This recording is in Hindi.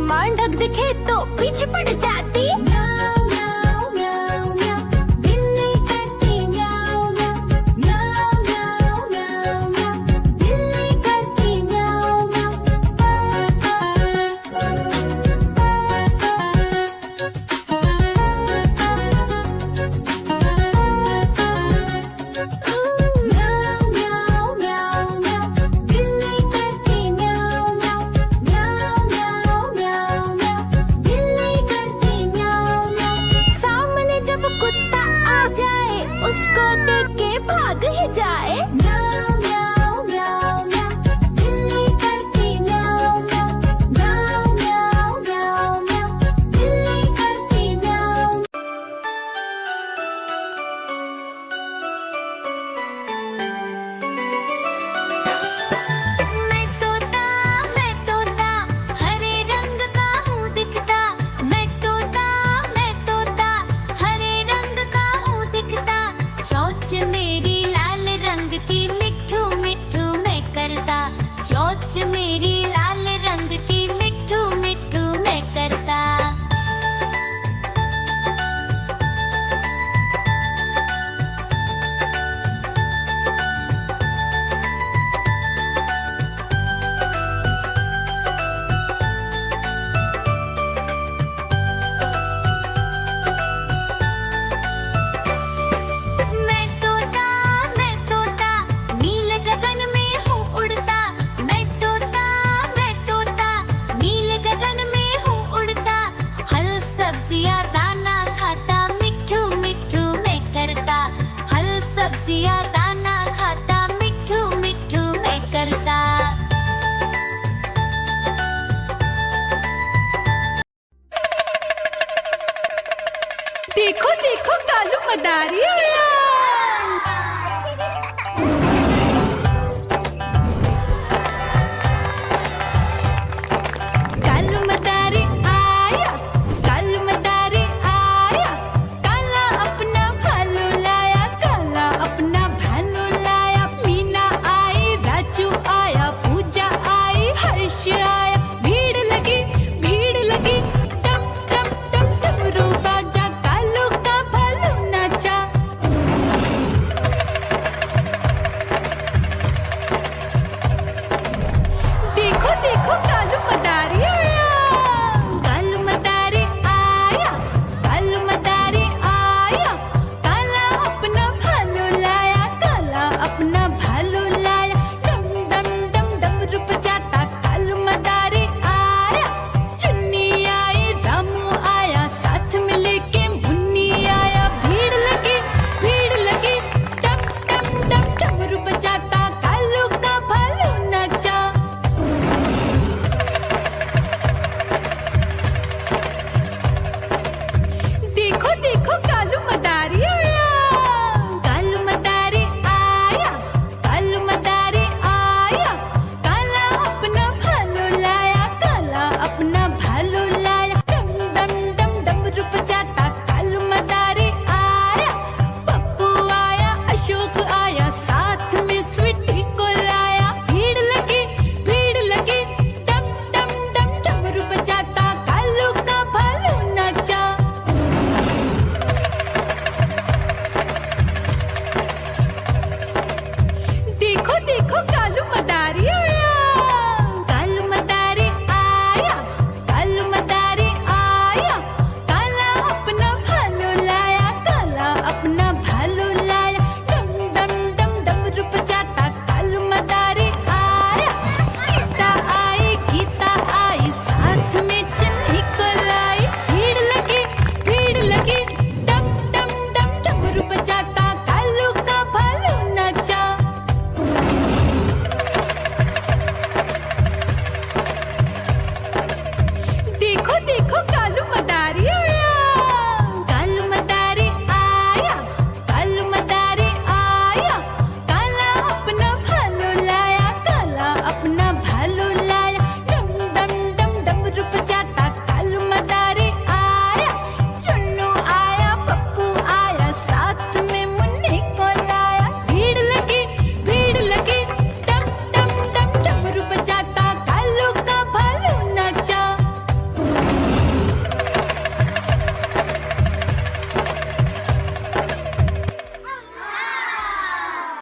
मांडक दिखे तो पीछे पड़ जाती। म्याऊं म्याऊं म्याऊं म्याऊं, बिल्ली करती म्याऊं म्याऊं। म्याऊं म्याऊं म्याऊं म्याऊं, बिल्ली करती म्याऊं म्याऊं। म्याऊं म्याऊं म्याऊं म्याऊं, बिल्ली करती म्याऊं म्याऊं। म्याऊं म्याऊं म्याऊं म्याऊं, बिल्ली करती म्याऊं म्याऊं। सामने जब कुत्ता आ जाए उसको देख के भाग ही जाए। म्याऊं म्याऊं म्याऊं म्याऊं, बिल्ली करती म्याऊं म्याऊं। म्याऊं म्याऊं म्याऊं म्याऊं, बिल्ली करती म्याऊं। मैं तोता हरे रंग का हूँ दिखता। मैं तोता हरे रंग का हूँ दिखता। चोंच मेरी लाल रंग की मिट्ठू मिट्ठू मैं करता। चोंच मेरी लाल रंग की मिट्ठू मिट्ठू मैं करता। मैं तोता नील गगन में हूँ उड़ता। मैं तोता नील गगन में हूँ उड़ता। फल सब्जियाँ दाना खाता मिट्ठू मिट्ठू मैं करता। फल सब्जियाँ दाना खाता मिट्ठू मिट्ठू मैं करता। देखो देखो कालू मदारी आया।